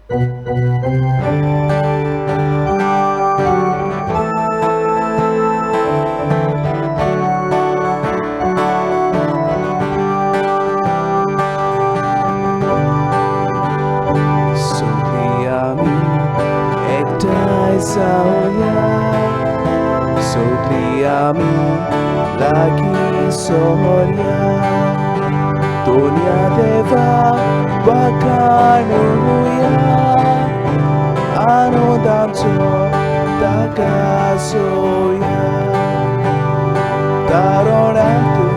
Sogli ami lagi soria dunia deva bakanuya anodamso dagasoya daronatu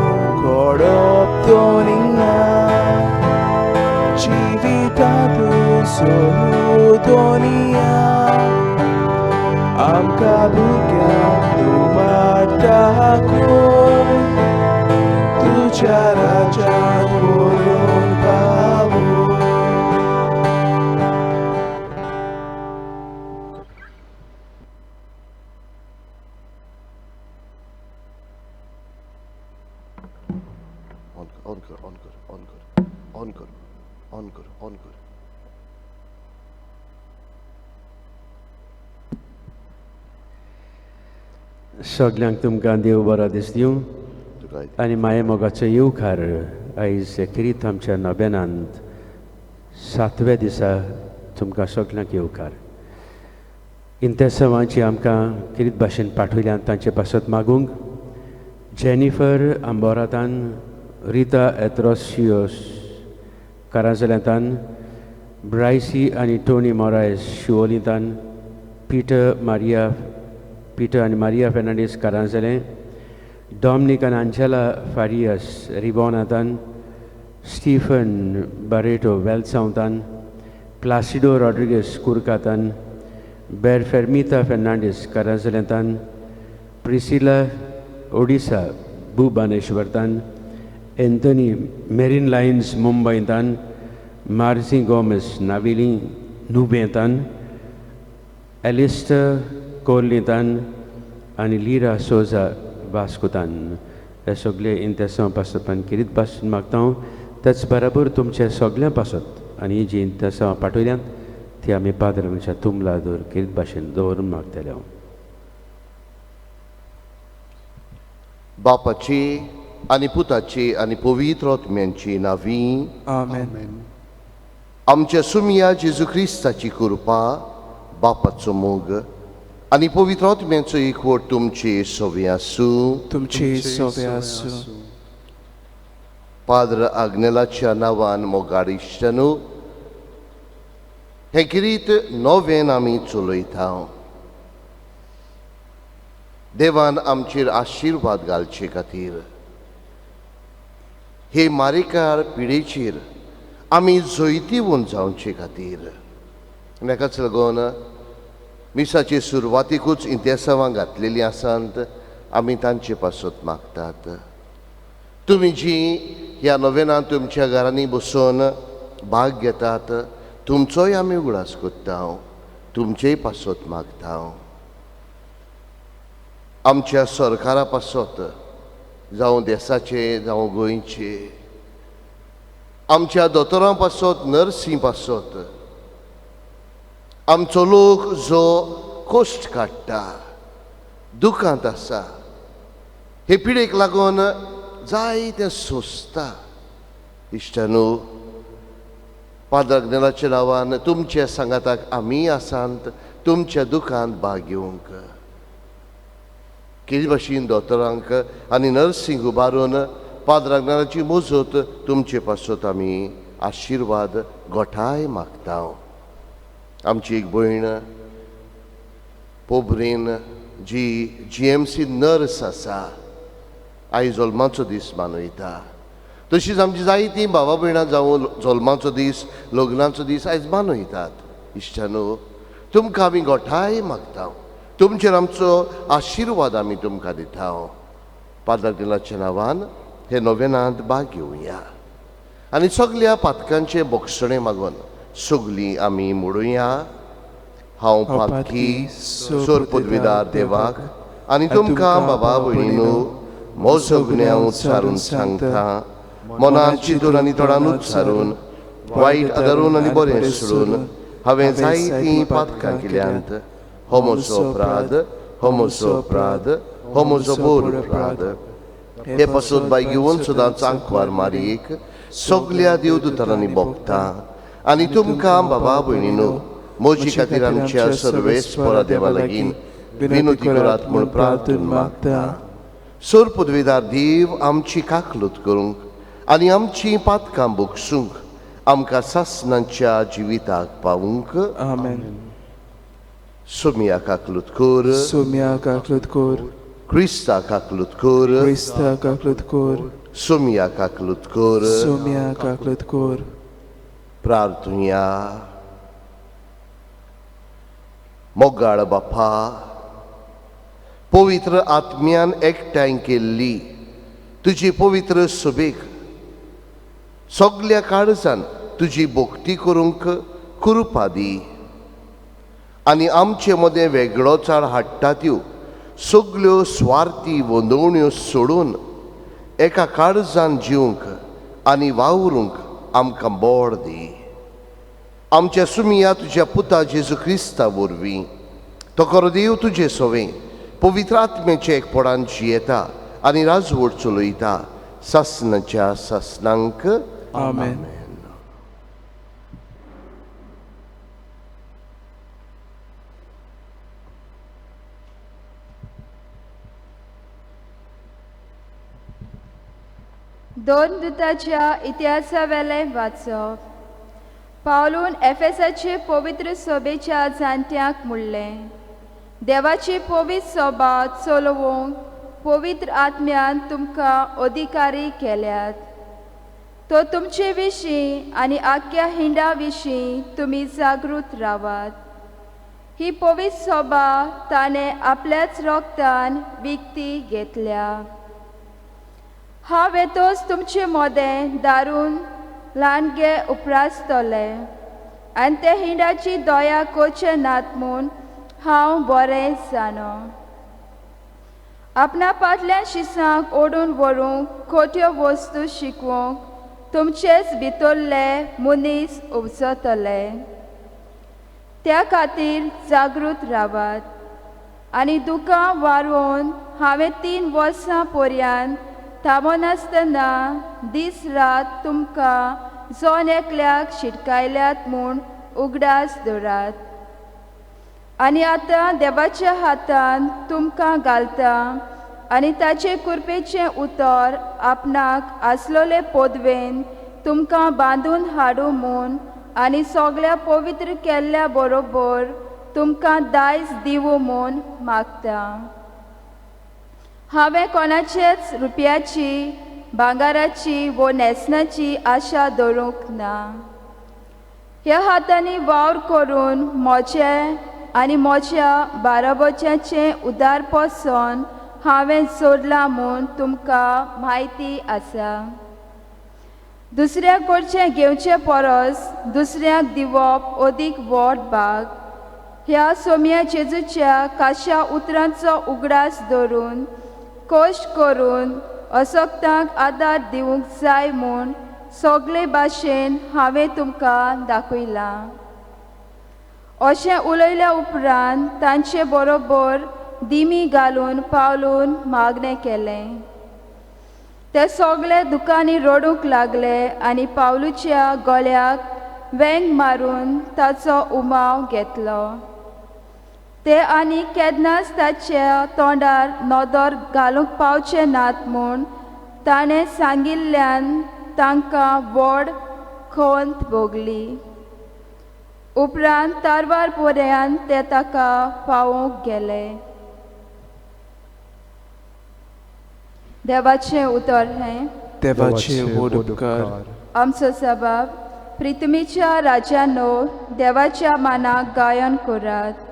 korop dunia जीवितातु सोहू दुनिया आमका भुरग्यांक तूं माटाकून तुज्या राजान व्हरून पावून on कर सगळ्यांक तुमकां देव बरो दीस दिवं आनी माये मोगाचो येवकार आयज किरीत आमच्या नव्यानांत 7व्या दिसा तुमकां सगळ्यांक येवकार इंतेसवांची आमकां किरीत भाशेन पाठयल्यान तांचे पासत मागूंक जेनिफर आंबोरातान रिता एत्रोसियोस कारांजल्यांतान ब्रायसी आनी टोनी मोरायस शिवोलींतान पीटर आनी मारिया फेर्नांडीस कारांजले डॉमिनिक आनी आंजेला फारियास रिबोनातान स्टीफन बारेटो वेल्सांवतान प्लासिडो रॉड्रिगेस कुर्कातान बेरफेर्मिता फेर्नांडीस कारांजल्यांतान प्रिसिला ओडिसा भूबानेश्वरतान एंथनी मेरीन लायन्स मुंबयतान मार्सी गोमेस नाविली नुबेतान एलिस्टर कोर्लीतान आनी लिरा सोजा वास्कोतान हे सगळे इंतेसां पासपान किरीत भाशेन मागता तेच बराबर तुमचे सगळ्यां पासत आनी जी इंतेसां पाठयल्यात ती आमी पाद्रांच्या तुमलादोर किरीत भाशेन दवरून मागतले हांव बापाची आनी पुताची आनी पवित्र आत्म्यांची नांवीं आमेन आमच्या सुमिया जेजू क्रिस्ताची कृपा बापाचो मोग आनी पवित्र आत्म्यांचो एकवट तुमचे सवे आसूं तुमचे सवे आसूं पाद्र आग्नेलाच्या नांवान मोगाडिश्टनू हें किरीत नवें आमी चलयता देवान आमचेर आशिर्वाद घालचे खातीर हे मारेकार पिडेचेर आमी जैतिवून जावचे खातीर हेकाच लागून मिसाचे सुरवातेकूच इंतेसांवां घातलेलीं आसात आमी तांचे पासत मागतात तुमी जी ह्या नवेनान तुमच्या घरांनी बसून भाग घेतात तुमचोय आमी उगडास कोत्ता तुमचेय पासत मागता आमच्या सरकारा पासत जावं देशाचे जावं गोंयचे आमच्या दोतोरां पासत नर्सी पासत आमचो लोक जो कश्ट काडटा दुखांत आसा हे पिडेक लागून जायते सोंसता इश्टानू पाद्र आग्नेलाच्या नांवान तुमच्या सांगाताक आमी आसात तुमच्या दुखांत भाग घेवंक कितें भाशेन दोतोरांक आनी नर्सींक उबारून पाद्र आग्नेलाची मजत तुमचे पासत आमी आशिर्वाद गोठाय मागता आमची एक भयण पोबरेन जी GMC नर्स आसा आयज जल्माचो दीस मनयता तशीच आमची जायतीं भावा भयणां जावं जल्माचो दीस लग्नाचो दीस आयज मनयतात इश्टानू तुमकां आमी गोठाय मागता तुमचेर आमचो आशिर्वाद आमी तुमकां दिता पाद्र आग्नेलाच्या नांवान हे नवेनांत भाग घेवया आनी सगळ्या पातकांचे बोक्षणे मागून सगळीं आमी म्हणुया हांव पातकी सोर पदवीदार देवाक आनी तुमकां बाबा भयणीनो म्हजो गुन्यांव उच्चारून सांगता मनान चिंतून आनी तोंडान उच्चारून वायट आदारून आनी बरें सोडून हांवें जायतीं पातकां केल्यांत हो म्हजो अपराध हो म्हजो अपराध हो म्हजो बोर अपराध हे पासून बाय घेवन सुद्दां आंकवार मारीक सगल्या देवदूतांनी भोगता आनी तुमकां बाबा भयणीनो म्हजे खातीर आमच्या सर्वेस्परा देवा लागीं विनोदी करात म्हूण प्रार्थना मागता सोर पदवीदार देव आमची काकलूत करूंक आनी आमची पातकां भोगसूंक आमकां सासणांच्या जिविताक पावूंक Amen. सोमिया काकलूत कर Sumia kaklut kor, क्रिस्ता काकलूत कर Krista kaklut kor, सोमिया काकलूत कर Sumia kaklut kor. प्रार्थुया मोगाळ बापा पवित्र आत्म्यान एकठांय केल्ली तुजी पवित्र सभेक सगल्या काळजान तुजी भोक्ती करूंक कृपा दी आनी आमचे मदें वेगळोचार हाडटा त्यो सगल्यो स्वार्थी वंदवण्यो सोडून एका काळजान जिवंक आनी वावरूंक आमकां बोड दी आमच्या सुमिया तुज्या पुता जेजू क्रिस्ता वरवीं तो खरो देव तुजे सोवें पवित्र आत्म्याचे एकपणान जियेता आनी राजवट चलयता सासणाच्या सासणांक Amen. दोन दुताच्या इतिहासावेले वाचप पावलून एफेसाचे पवित्र सभेच्या जाणट्यांक म्हणलें देवाची पवित्र सभा चलोवंक पवित्र आत्म्यान तुमकां अधिकारी केल्यात तो तुमचे विशीं आनी आख्या हिंडा विशीं तुमी जागृत रावात ही पवित्र सभा ताणें आपल्याच रोगतान विकती घेतल्या हांव येतोच तुमचे मोदें दारून ल्हानगे उपरासतले आनी ते हिंडाची दोया कोचे नात म्हूण हांव बरें जाणो आपणा फाटल्या शिसांक ओडून व्हरूंक खोट्यो वस्तू शिकवंक तुमचेच भितरले मनीस उपसतले त्या खातीर जागृत रावात आनी दुकां वारोवन हांवें 3 वर्सां पर्यंत थांबनासतना दीस रात तुमकां जोन एकल्याक शिटकायल्यात म्हूण उगडास दवरात आनी आतां देवाच्या हातान तुमकां घालता आनी ताचे कृपेचें उतर आपणाक आसलोले पदवेन तुमकां बांदून हाडूं म्हूण आनी सगळ्या पवित्र केल्ल्या बरोबर तुमकां दायज दिवूं म्हूण मागता हांवें कोणाचेच रुपयाची भांगाराची वो नेसनाची आशा दवरूंक ना ह्या हातांनी वावर करून मोचे आनी मोच्या बाराबोच्यांचें उदार पोसोन हांवें सोडलां म्हूण तुमकां म्हायती आसा दुसऱ्या कडचें घेवचे परस दुसऱ्याक दिवप अदीक व्हड भाग ह्या सोम्या जेजूच्या काशा उतरांचो उगडास धरून कश्ट करून असक्तांक आदार दिवंक जाय म्हूण सगळे भाशेन हांवें तुमकां दाखयलां अशें उलयल्या उपरांत तांचे बरोबर दिमी घालून पावलून मागणें केलें ते सगळे दुकानी रडूंक लागले आनी पावलूच्या गळ्याक वेंग मारून ताचो उमाव घेतलो ते आनी केन्नाच ताच्या तोंडार नदर घालूंक पावचे नात म्हूण ताणें सांगिल्ल्यान तांकां व्हड खोंत भोगली उपरांत तारवार पर्यंत ते ताका पावोवंक गेले देवाचें उतर हें देवाचे व्हड उपकार आमचो सबाब प्रितमेच्या राजानो देवाच्या मानाक गायन करात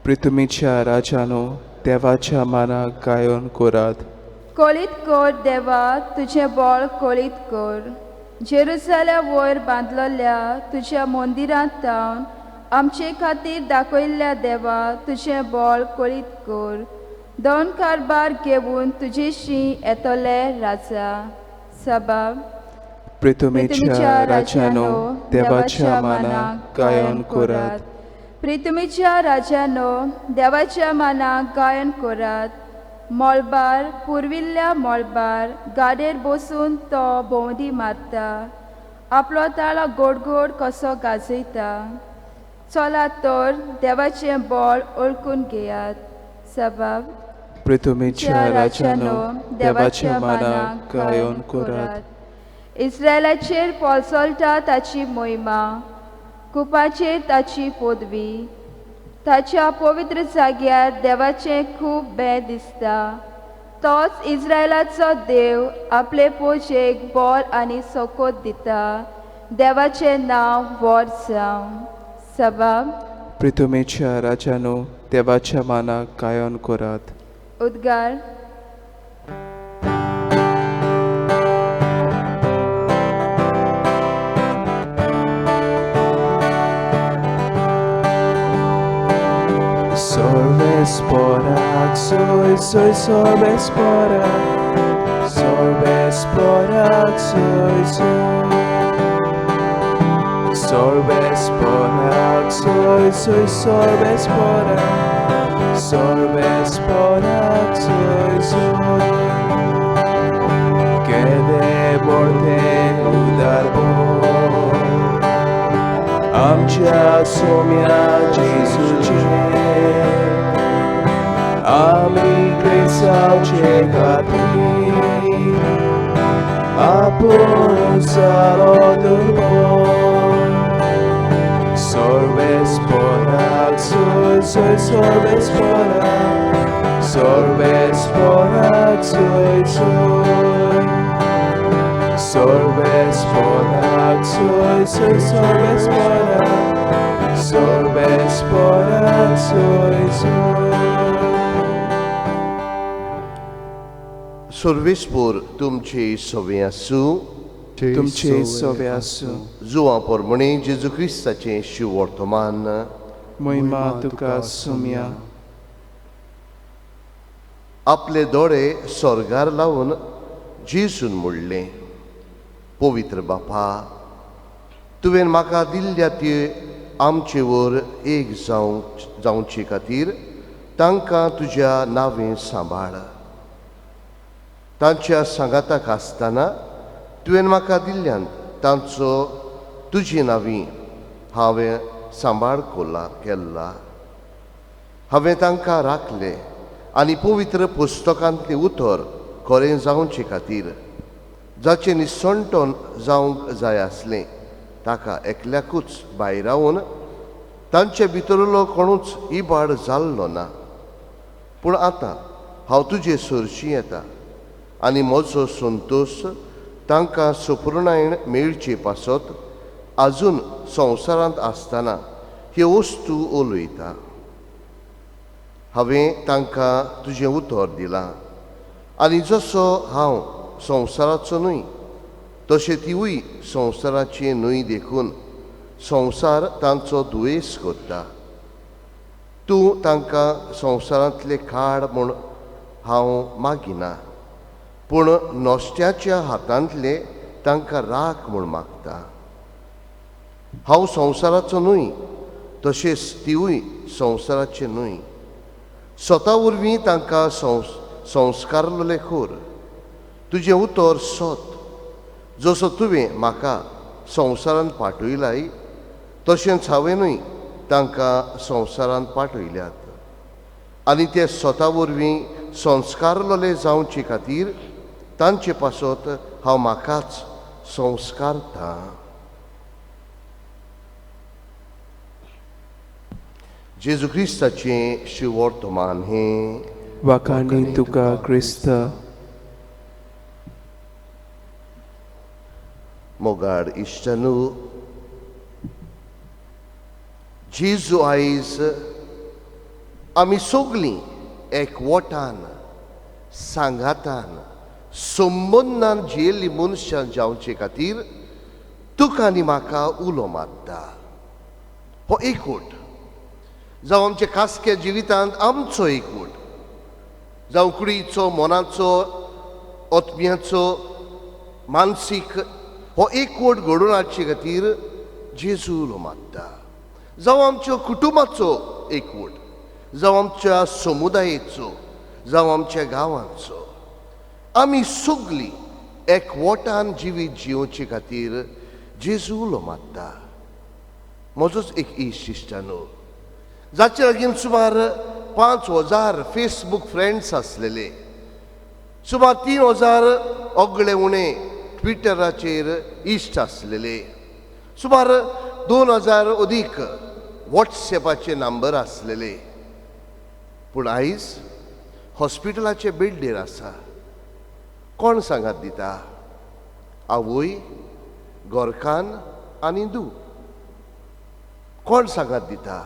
प्रितमेच्या राजानो देवाच्या मानाक गायन करात कोळीत कर देवा तुझें बळ कोळीत कर जेरुसल्या वयर बांदलेल्या तुज्या मंदिरांत जावन आमचे खातीर दाखयल्ल्या देवा तुझें बळ कोळीत कर दोन कारबार घेवन तुजेशी येतले राजा सबाब प्रितुमेच्या राजानो देवाच्या मानाक गायन करात प्रितुमेच्या राजानो देवाच्या मानाक गायन करात मळबार पुर्विल्ल्या मळबार गाडेर बसून तो भोंवडी मारता आपलो ताळो गोड गोड कसो गाजयता चला तर देवाचें बळ ओळखून घेयात सबाब प्रितुमेच्या राजानो देवाच्या मानाक गायन करात इस्रायलाचेर पोलसोलता ताची मोहिमा कुपाचेर ताची पदवी ताच्या पवित्र जाग्यार देवाचें खूब बें दिसता तोच इस्रायलाचो देव आपले पोजेक बोल आनी सोकोत दिता देवाचें नांव व्हड जावं सबाब प्रितुमेच्या राजानो देवाच्या मानाक गायन करात उद्गार Sorbes porak, soy sorbes porak, sorbes porak, soy. Sorbes porak, soy sorbes porak, sorbes porak, soy. Que de borde udarbo, amcia somia Jezucie. Ami cresau cegati Apun salodurbo Sorbes porak, soy sorbes porak Sorbes porak, soy Sorbes porak, soy sorbes porak Sorbes porak, soy सर्वेस्पोर तुमचे सवे आसूं तुमचे सवे आसूं जुवां पोरमणे जेजू क्रिस्ताचें शिव वर्तमान मोहिमा तुका सुम्या आपले दोळे स्वर्गार लावून जेसून म्हणलें पवित्र बापा तुवें म्हाका दिल्ल्या ते आमचे वर एक जावचे खातीर तांकां तुज्या नांवें सांबाळ तांच्या सांगाताक आसतना तुवें म्हाका दिल्ल्यान तांचो तुजी नांवीं हांवें सांबाळ केल्ला हांवें तांकां राखले आनी पवित्र पुस्तकांतलें उतर खरें जावचे खातीर जाचें निसंटोन जावंक जाय आसलें ताका एकल्याकूच भायर रावन तांचे भितरलो कोणूच इबाड जाल्लो ना पूण आतां हांव तुजे सरशी येता आनी म्हजो संतोश तांकां सुपूर्णायण मेळचे पासत आजून संवसारांत आसतना ह्यो वस्तू उलयता हांवें तांकां तुजें उतर दिलां आनी जसो हांव संवसाराचो न्हय तशें तिवूय संवसाराची न्हय देखून संवसार तांचो दुयेस करता तूं तांकां संवसारांतले काड म्हूण हांव मागिना पूण नोस्त्याच्या हातांतले तांकां राख म्हूण मागता हांव संवसाराचो न्हय तशेंच तिवूय संवसाराचे न्हय स्वता वरवीं तांकां संस्कारलें कर तुजें उतर सत जसो तुवें म्हाका संवसारांत पाठयलाय तशेंच हांवेंनूय तांकां संवसारांत पाठयल्यात आनी ते स्वता वरवीं संस्कारलोले जावचे खातीर तांचे पासत हांव म्हाकाच संस्कारता जेजू क्रिस्ताचें शिव वर्तमान हें वाखाणी तुका क्रिस्त मोगाड इश्टनू जेजू आयज आमी सगळीं एकवटान सांगातान संबंदान जियेल्लीं मनशां जावचे खातीर तुका आनी म्हाका उलो मारता हो एकवट जावं आमच्या खासक्या जिवितांत आमचो एकवट जावं कुडीचो मनाचो आत्म्याचो मानसीक हो एकवट घडोवन हाडचे खातीर जेजू उलो मागता. जावं आमच्या कुटुंबाचो एकवट, जावं आमच्या समुदायाचो, जावं आमच्या गांवांचो, आमी सगळीं एकवटान जिवीत जिवचे खातीर जेजू उलो मागता. म्हजोच एक इश्ट इश्टानो, जाचे लागीं सुमार 5,000 फेसबूक फ्रेंड्स आसलेले, सुमार 3,000 ओगळे उणे ट्विटराचेर इश्ट आसलेले, सुमार 2,000 अदीक वॉट्सॅपाचे नंबर आसलेले. पूण आयज हॉस्पिटलाचे बेड्डेर आसा. कोण सांगात दिता? आवय, गोरखान आनी धूव. कोण सांगात दिता?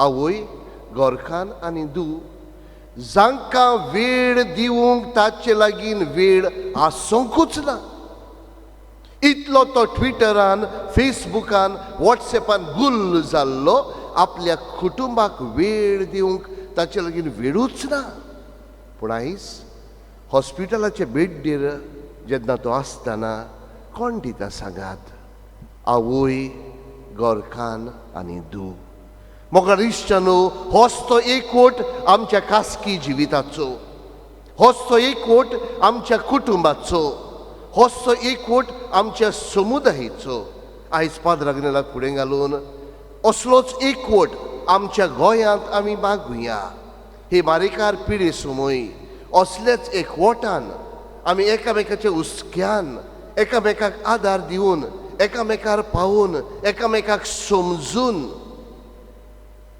आवय, गोरखान आनी धूव. जांकां वेळ दिवंक ताचे लागीं वेळ आसूंकूच ना. इतलो तो ट्विटरान, फेसबुकान, वॉट्सॅपान गुल्ल जाल्लो, आपल्या कुटुंबाक वेळ दिवंक ताचे लागीं वेळूच ना. पूण आयज हॉस्पिटलाचे बेड्डेर जेन्ना तो आसतना कोण दिता सांगात? आवय, गोरखान आनी धूव. मोगा इश्टानो, होच तो एकवट आमच्या खासगी जिविताचो, होच तो एकवट आमच्या कुटुंबाचो, होच तो एकवट आमच्या समुदायाचो. आयज पाद्राग्नेलाक फुडें घालून असलोच एकवट आमच्या गोंयांत आमी मागुया. हे मारेकार पिढे समोय असलेच एकवटान आमी एकामेकाच्या हुस्क्यान एकामेकाक आदार दिवन, एकामेकार पावून, एकामेकाक समजून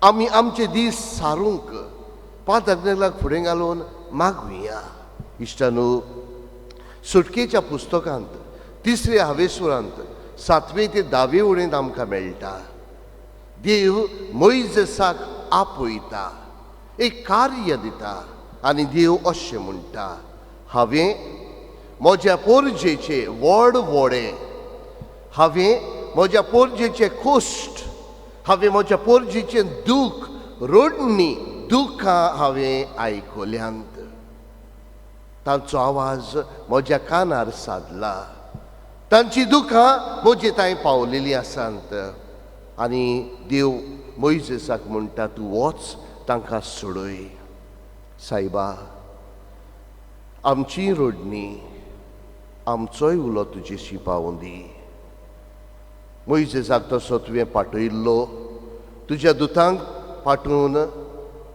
आमी आमचे दीस सारूंक पाद्राग्नेलाक फुडें घालून मागुया. इश्टानो, सुटकेच्या पुस्तकांत 3रे हावेसुरांत 7वे ते 10वे उणेंत आमकां मेळटा, देव मोइजेसाक आपयता, एक कार्य दिता आनी देव अशें म्हणटा, हांवें म्हज्या पोरजेचे व्हड व्हडें, हांवें म्हज्या पोरजेचे कोश्ट, हांवें म्हज्या पोरजेचें दूख, रडणी, दुखां हांवें आयकल्यांत. तांचो आवाज म्हज्या कानार सादला. तांची दुखां म्हजे ताईं पावलेलीं आसात. आनी देव मोइजेसाक म्हणटा, तूं वच तांकां सोडय. सायबा, आमची रडणी, आमचोय उलो तुजेशी पावूं दी. मोइजेसाक तसो तुवें पाठयल्लो, तुज्या दुतांक पाठोवन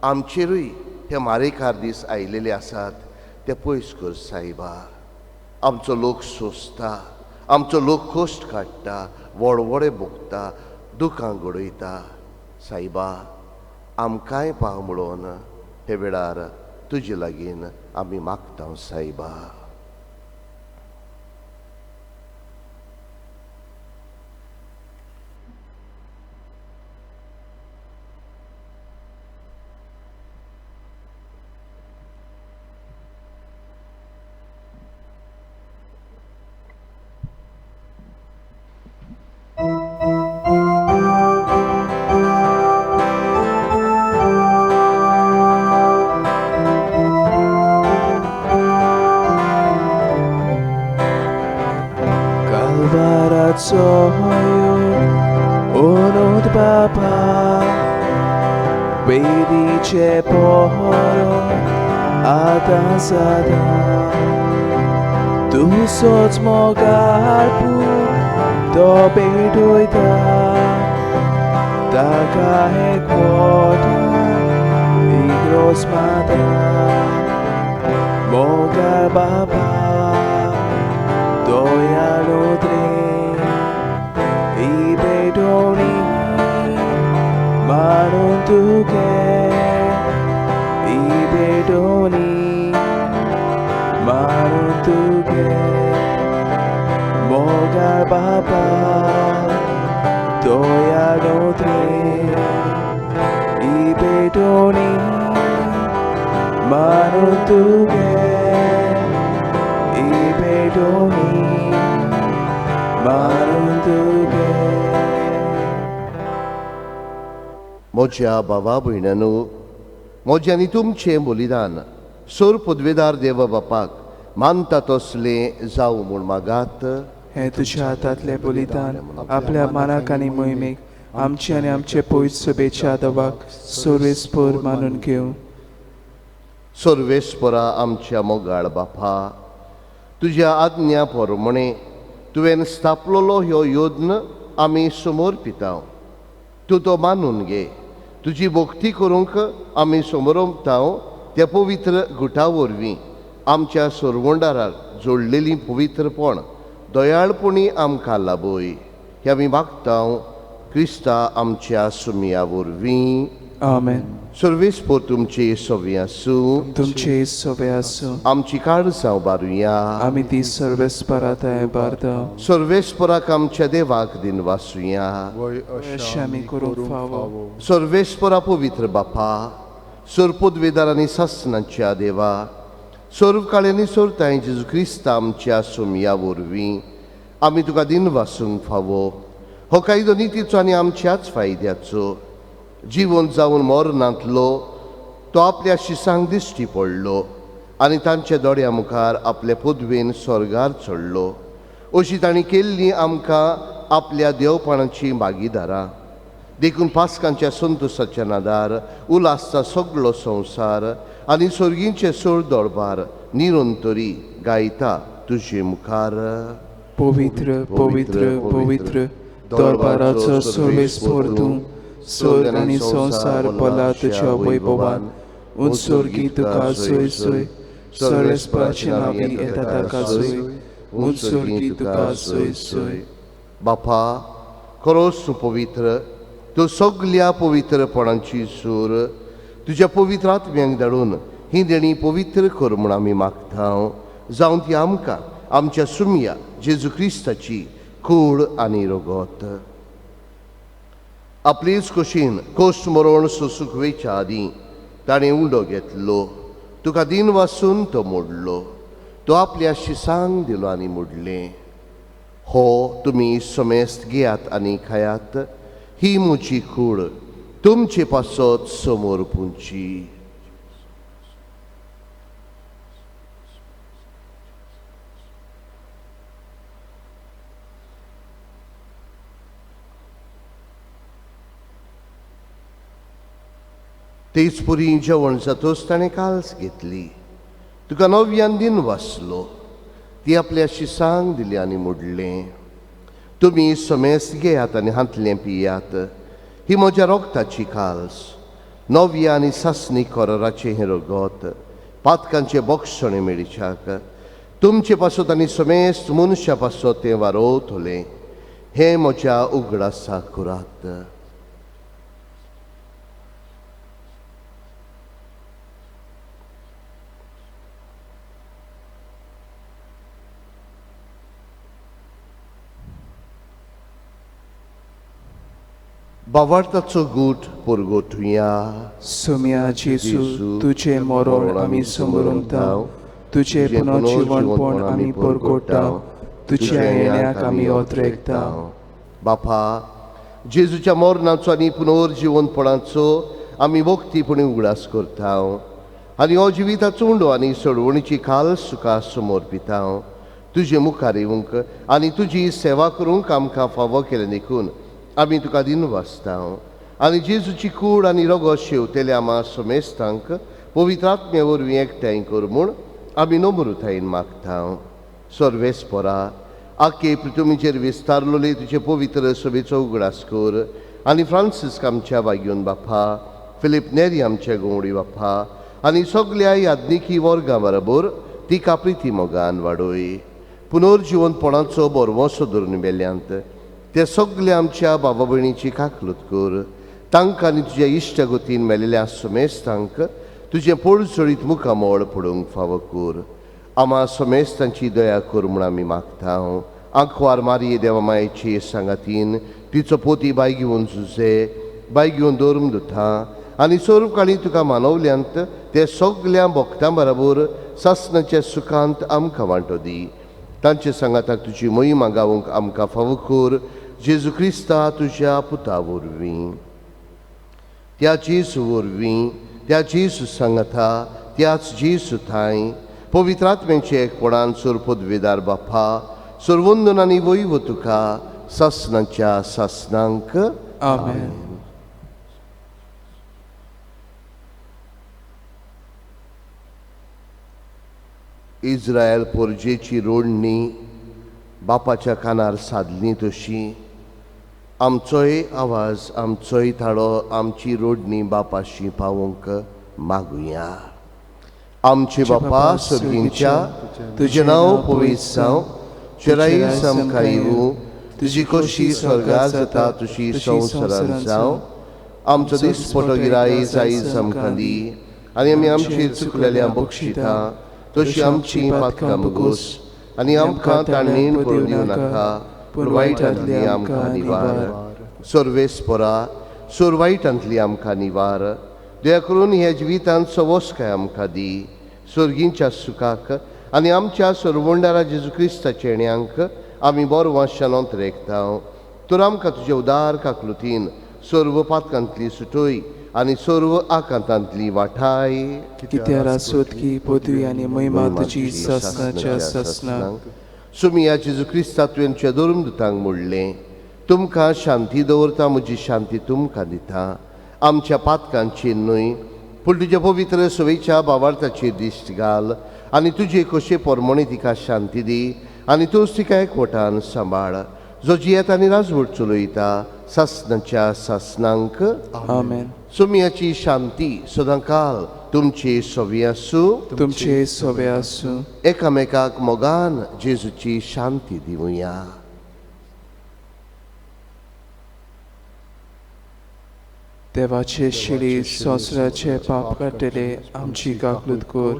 आमचेरूय हे मारेकार दीस आयिल्ले आसात, ते पयस कर सायबा. आमचो लोक सोंसता, आमचो लोक कोश्ट काडटा, व्हडव्हडे भोगता, दुखां घडयता. सायबा, आमकांय पाव म्हणून हे वेळार तुजे लागीं आमी मागता सायबा. Unod Baba, Bedice Pohoro, Adazada, Tu sots mogarpu, do bedoida, Daga hekwota, Igros mada, Mogar Baba, Doya Lodre, Ibedoni, Manon Tuke, Ibedoni, Manon Tuke, Mogar Baba, Doya Lodre, Ibedoni, Manon Tuke, Ibedoni, Manon Tuke. म्हज्या भावा भयणांनो, म्हजें आनी तुमचें बलिदान सोर पदवेदार देवा बापाक मानता तसलें जावं म्हूण मागात. हे तुझ्या हातांतले बलिदान आपल्या मानाक आनी मोहिमेक आमचे आनी आमचे पवित्र सभेच्या आदावाक सर्वेस्पर मानून घेवं. सर्वेस्परा आमच्या मोगाळ बापा, तुज्या आज्ञा प्रमाणे तुवें स्थापलोलो ह्यो योजन आमी समोर पिताव. तूं तो मानून घे. तुजी भोक्ती करूंक आमी समोरताव त्या पवित्र गुटा वरवीं आमच्या सोरवंडाराक जोडलेलीं पवित्रपण दयाळपणी आमकां लाबय. हें आमी मागताव क्रिस्ता आमच्या सुमया वरवीं. आमेन. सर्वेस्पर तुमचे सवे आसूं. तुमचे सवे आसूं. आमची काळजां बारुया. आमी ती सर्वेस्पराताय बारदाव. सर्वेस्पराक आमच्या देवाक दिन वासुया. अशें आमी करूंक फावो. सर्वेस्परा पवित्र बापा, सोरपदवेदार आनी सासणांच्या देवा, सोर्व काळ्यांनी सोरताय जेजू क्रिस्ता आमच्या सुमया वरवीं आमी तुका दिन वासूंक फावो. हो कायदो नितीचो आनी आमच्याच फायद्याचो. जिवन जावन मरणांतलो तो आपल्या शिसांक दिश्टी पडलो आनी तांच्या दोळ्या मुखार आपल्या पदवेन स्वर्गार चडलो. अशी तांणी केल्ली आमकां आपल्या देवपणाची भागीदारां. देखून पास्कांच्या संतोशाच्या नादार उलासचा सगळो संवसार आनी सर्गींचे सोर दरबार निरंतरी गायता तुजे मुखार. पवित्र पवित्र पवित्र दरबाराचो सर्वेस्पर तूं. स्वर्ग आनी संवसार पला तुज्या वैभवान. उत्सर्गी तुका सोय सोय. सर्वेस्पराचे नावी येता ताका सोय. उत्सर्गी तुका सोय सोय. बापा, खरोच तूं पवित्र. तूं सगळ्या पवित्रपणांची सूर तुज्या पवित्र आत्म्यांक धाडून ही देणी पवित्र कर म्हूण आमी मागतांव. जावं ती आमकां आमच्या सुमया जेजू क्रिस्ताची कूड आनी रगत. आपलीच कुशीन कोश्ट मरण सोंसूंक वयच्या आदीं ताणें उंडो घेतलो. तुका दिन वासून तो मोडलो. तो आपल्या शिसांक दिलो आनी मोडलें. हो तुमी समेस्त घेयात आनी खायात. ही म्हजी कूड तुमचे पासत समोर पुंची. तेच पुरी जेवण जातोच ताणें काल्स घेतली. तुका नव्यान दिन वासलो. ती आपल्या शिसांक दिली आनी मोडलें. तुमी समेस्त घेयात आनी हातलें पियात. ही म्हज्या रोगताची काल्स. नव्या आनी सासणी कोराराचें हें रगत पातकांचे बक्षणे मेळीच्याक तुमचे पासत आनी समेस्त मनशा पासत तें वारोतलें. हें म्हज्या उगडासा करात. बावार्थाचो गूट परगोटुया. सुमया जेजू तुझे मरण आमी समोरताव. तुझे पुनर्जीवनपण आमी परगोटाव. तुझ्या येण्याक आमी ओतरेकताव. बापा, जेजूच्या मरणाचो आनी पुनर्जीवनपणाचो आमी भक्तीपणी उगडास करताव आनी हो जिविताचो उंडो आनी सडवणीची खाल सुका समर्पिताव. तुजे मुखार येवंक आनी तुजी सेवा करूंक आमकां फावो केले देखून आमी तुका दिन वाचताव. आनी जेजूची कूड आनी रगत शेवतेले आमा समेस्तांक पवित्र आत्म्या वरवीं एकठांय कर म्हूण आमी नम्रतायेन मागताव. सर्वेस्परा, आख्खे पृथ्वीचेर विस्तारलोले तुजे पवित्र सभेचो उगडास कर आनी फ्रांसिस्क आमच्या वाग्योन बापा, फिलीप नेरी आमच्या गोवडी बापा आनी सगळ्या याज्ञिकी वर्गां बरोबर तिका प्रिती मोगान वाडय. पुनर्जीवनपणाचो बरवंसो धरून मेल्यांत ते सगळे आमच्या बाबा भयणीची काकलूत कर. तांकां आनी तुज्या इश्टगतीन मेलेल्या समेस्तांक तुजें पडचळीत मुखामोळ पडूंक फावो कर. आमा समेस्तांची दया कर म्हूण आमी मागतांव. आंखवार मारये देवामायेची सांगातीन तिचो पोती बाय घेवन झुजे, बाय घेवन दौरम दुतां आनी सर्व काळी तुका मानवल्यांत ते सगळ्या भक्तां बरोबर सासणाच्या सुखांत आमकां वांटो दी. तांचे सांगाताक तुजी मोहीम गावूंक आमकां फावो कर. जेजू क्रिस्ता तुज्या पुता वरवीं, त्या जेजू वरवीं, त्या जेजू सांगाता, त्याच जेजू थंय पवित्र आत्म्याचे एकपणान सोरपदवेदार बापा, सर्वोंदन आनी वैव तुका ससनांच्या ससनांक आमेन. इस्रायल पोरजेची रोडणी बापाच्या कानार सादली तशी आमचोय आवाज आमचोय थाळो आमची रोडणी बापाशी पावोंक मागुया. आमचे बापा सर्गींच्या तुझे नांव पवित्र जावं, चिराई आमकां येवूं, तुजी कशी स्वर्गार जाता तशी संवसारांत जावं. आमचो दिसपटो गिराय आयज आमकां दी, आनी आमी आमचेर चुकलेल्या बक्षिता तशी आमची पातकां बगोस, आनी आमकां ताणणेन पडूं नाका, पूण वायटांतली आमकां निवार. सर्वेस्परा सोर वायटांतली आमकां निवार. दया करून ह्या जिवितांत सवस्काय आमकां दी, सर्गींच्या सुखाक आनी आमच्या सर्वोंडारा जेजू क्रिस्ताच्या येण्याक आमी बरो वाशानोंत रेखता. तर आमकां तुज्या उदार काकलुतीन सर्व पातकांतली सुटोय आनी सर्व आकांतांतली वाठाय. कित्यार सोदकी पदवी आनी महिमा तुजी ससनाच्या ससनांक. सुमी ह्या जेजू क्रिस्ता तुवें तुज्या धर्मदुतांक म्हणलें, तुमकां शांती दवरता, म्हजी शांती तुमकां दिता. आमच्या पातकांचेर न्हय पूण तुज्या पवित्र सवेच्या भावार्थाचेर दिश्ट घाल, आनी तुजे कशे परमणे तिका शांती दी, आनी तूंच तिका एकवटान सांबाळ, जो जियेत आनी राजवट चलयता ससनाच्या ससनांक. आमेन. सुमयाची शांती सदांकाल तुमचे सोबी आसूं. तुमचे सोबे आसूं. एकामेकाक मोगान जेजूची शांती दिवया. देवाचे शिडी संवसाराचे पाप काडटले आमची काकलूत कर.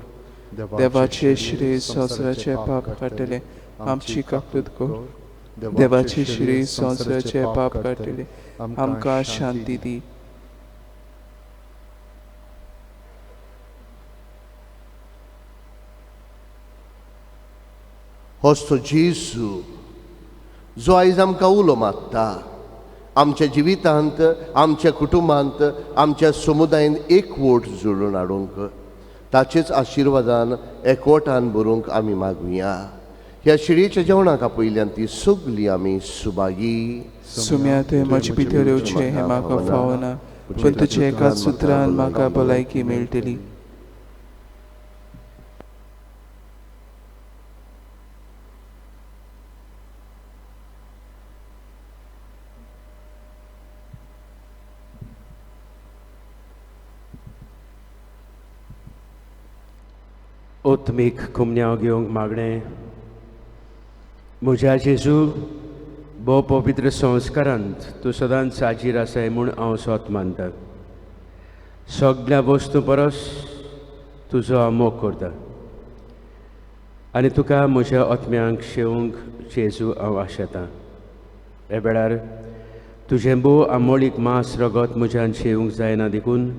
देवाचे शिडी संवसाराचे पाप काडटले आमची काकलूत कर. देवाचे शिडी संवसाराचे पाप काडटले आमकां शांती दी. होस्तो जेजू जो आयज आमकां उलो मागता, आमच्या जिवितांत आमच्या कुटुंबांत आमच्या समुदायान एकवट जोडून हाडूंक ताचेच आशिर्वादान एकवटान भरूंक आमी मागुया. ह्या शिडयेच्या जेवणाक पयल्यान ती सगली आमी सुबागी. सुम्या तुवें म्हजे भितर येवचें हें म्हाका फावना, पूण तुज्या एकाच सुत्रान म्हाका भलायकी मेळटली. ओत्मीक कुमन्याव घेवंक मागणें. म्हज्या जेजू भोव पवित्र संस्कारांत तूं सदांच साजीर आसाय म्हूण हांव सोत मानता. सगळ्या वस्तू परस तुजो हांव मोग करता, आनी तुका म्हज्या ओत्म्यांक शेवंक जेजू हांव आशेतां. हे वेळार तुजें भोव आमोळीक मांस रगत म्हज्यान शेवंक जायना देखून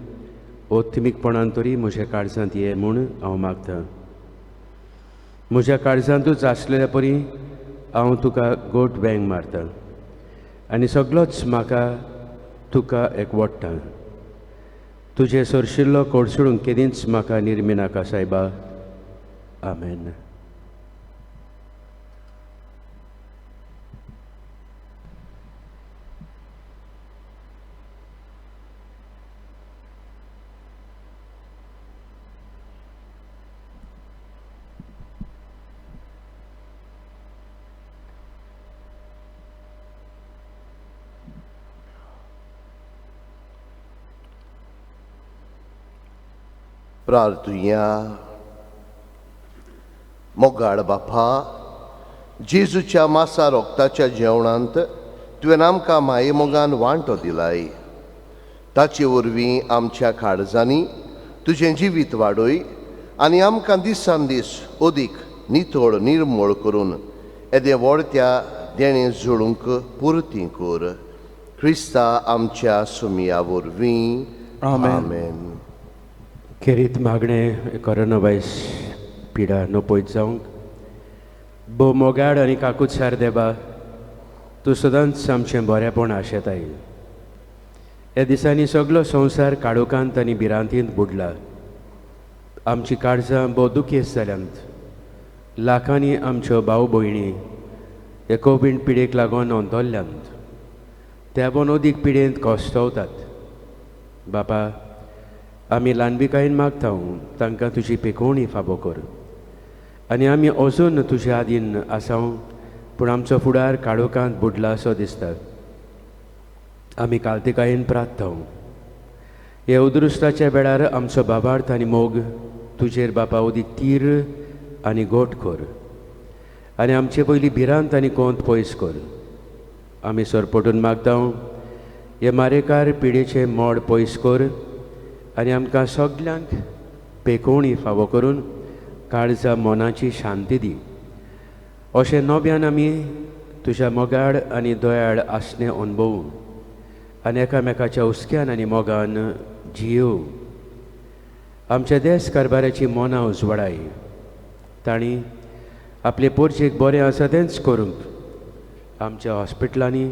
ओत्मीकपणान तरी म्हज्या काळजांत ये म्हूण हांव मागतां. म्हज्या काळजांतूच आसलेल्या परी हांव तुका गोट वेंग मारतां, आनी सगळोच म्हाका तुका एकवडटा. तुजे सरशिल्लो कोडसुडूंक केदींच म्हाका निर्मी नाका सायबा. आमेन. प्रार्थुया. मोगाळ बापा, जेजूच्या मासा रोगताच्या जेवणांत तुवें आमकां माये मोगान वांटो दिलाय. ताचे वरवीं आमच्या काळजांनी तुजें जिवीत वाडय आनी आमकां दिसान दीस अदीक नितळ निर्मळ करून येदे व्हडत्या देणे जोडूंक पुर्ती कर. क्रिस्ता आमच्या सुमया वरवीं. आमेन. खेरीत मागणें कोरोना वायरस पिडा नपयत जावंक. भोव मोगाड आनी काकूतसार देबा, तूं सदांच आमचें बरेंपण आशेताय. ह्या दिसांनी सगळो संवसार काळोखांत आनी भिरांतींत बुडला. आमची काळजां भोव दुखेस्त जाल्यांत. लाखांनी आमच्यो भाव भयणी हे कोविड पिडेक लागून नोंदवल्ल्यांत त्या अदीक पिडेंत कोश्टवतात. बापा, आमी ल्हानबिकायेन मागता तांकां तुजी पेकोवणी फाबो कर आनी आमी अजून तुज्या आदीन आसांव, पूण आमचो फुडार काळोखांत बुडला असो दिसता. आमी कालतिकायेन प्रार्थना हे उदृश्टाच्या वेळार आमचो बाबार्थ आनी मोग तुजेर बापा उदीक तीर आनी गोट कर आनी आमचे पयलीं भिरांत आनी कोंत पयस कर. आमी सरपटून मागता हे मारेकार पिडेचे मोड पयस कर आनी आमकां सगल्यांक पेकोवणी फावो करून काळजा मोनाची शांती दी. अशें नव्यान आमी तुज्या मोगाळ आनी दयाळ आसणें अणभवूं आनी एकामेकाच्या उस्क्यान आनी मोगान जियो. आमच्या देश कारबाराची मोना उजवाडाय. तांणी आपले पोरचेक बरें आसा तेंच करूंक आमच्या हॉस्पिटलांनी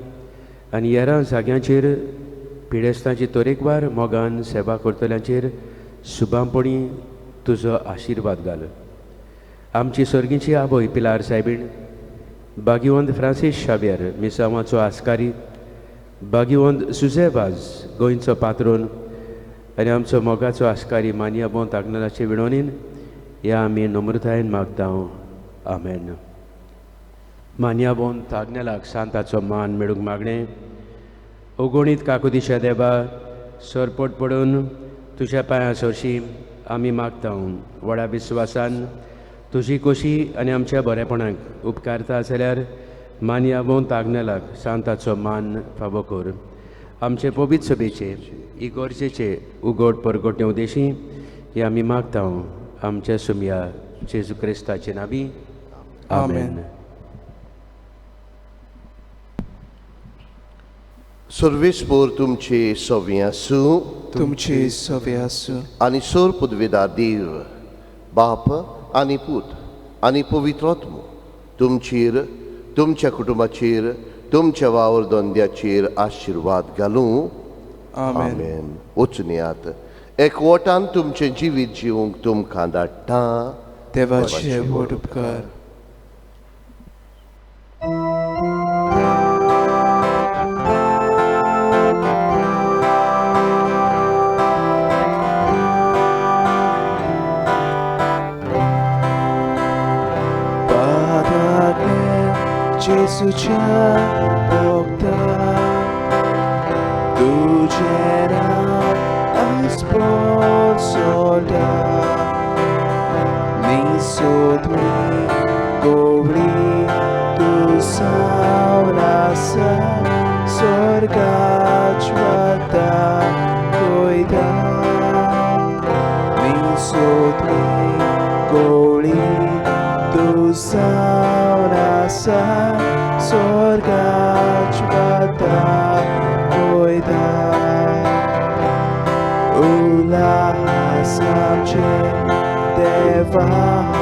आनी हेरां जाग्यांचेर पिडेस्तांची तरेकवार मोगान सेवा करतल्यांचेर सुभामपणी तुजो आशिर्वाद घाल. आमची सर्गीची आवय पिलार सायबीण, बागीवंत फ्रांसीस शावेर मिसांवाचो आस्कारी, बागीवंत सुजेबाज गोंयचो पात्रोन आनी आमचो मोगाचो आस्कारी मानियाबोंत आग्नलाचे विणवणीन हे आमी नम्रतायेन मागता. आमेन. मानियाबोंत आग्नेलाक सांताचो मान मेळूंक मागणें. उगोणीत काकुदिशा देवा, सरपट पडून तुज्या पांयां सरशी आमी मागता. व्हडा विस्वासान तुजी खोशी आनी आमच्या बरेपणाक उपकारता जाल्यार मानियाबोंत आग्नेलाक सांताचो मान फावो कर. आमचे पवित्र सभेचे इगोर्जेचे उगोड परगोटणे उदेशी हे आमी मागता. आमच्या सुमया जेजू क्रिस्ताचे नांवी. आमेन. सर्वेस्पोर तुमचे सव्वी आसूं. तुमची सवे आसूं. आनी सोर पुदवेदार देव, बाप आनी पूत आनी पवित्रोत्म तुमचेर, तुमच्या कुटुंबाचेर, तुमच्या वावर दोंद्याचेर आशिर्वाद घालूं. आमेन. वचुनियात. एकवटान तुमचें जिवीत जिवंक तुमकां धाडटा. देवाचे व्हड उपकार. Jesucia bogda, tuझे नाम अस्पोsolda, nisodmi gori tu saurasa sorgachvata koida, nisodmi gori tu saurasa sorgachvata koida. Ulah samche deva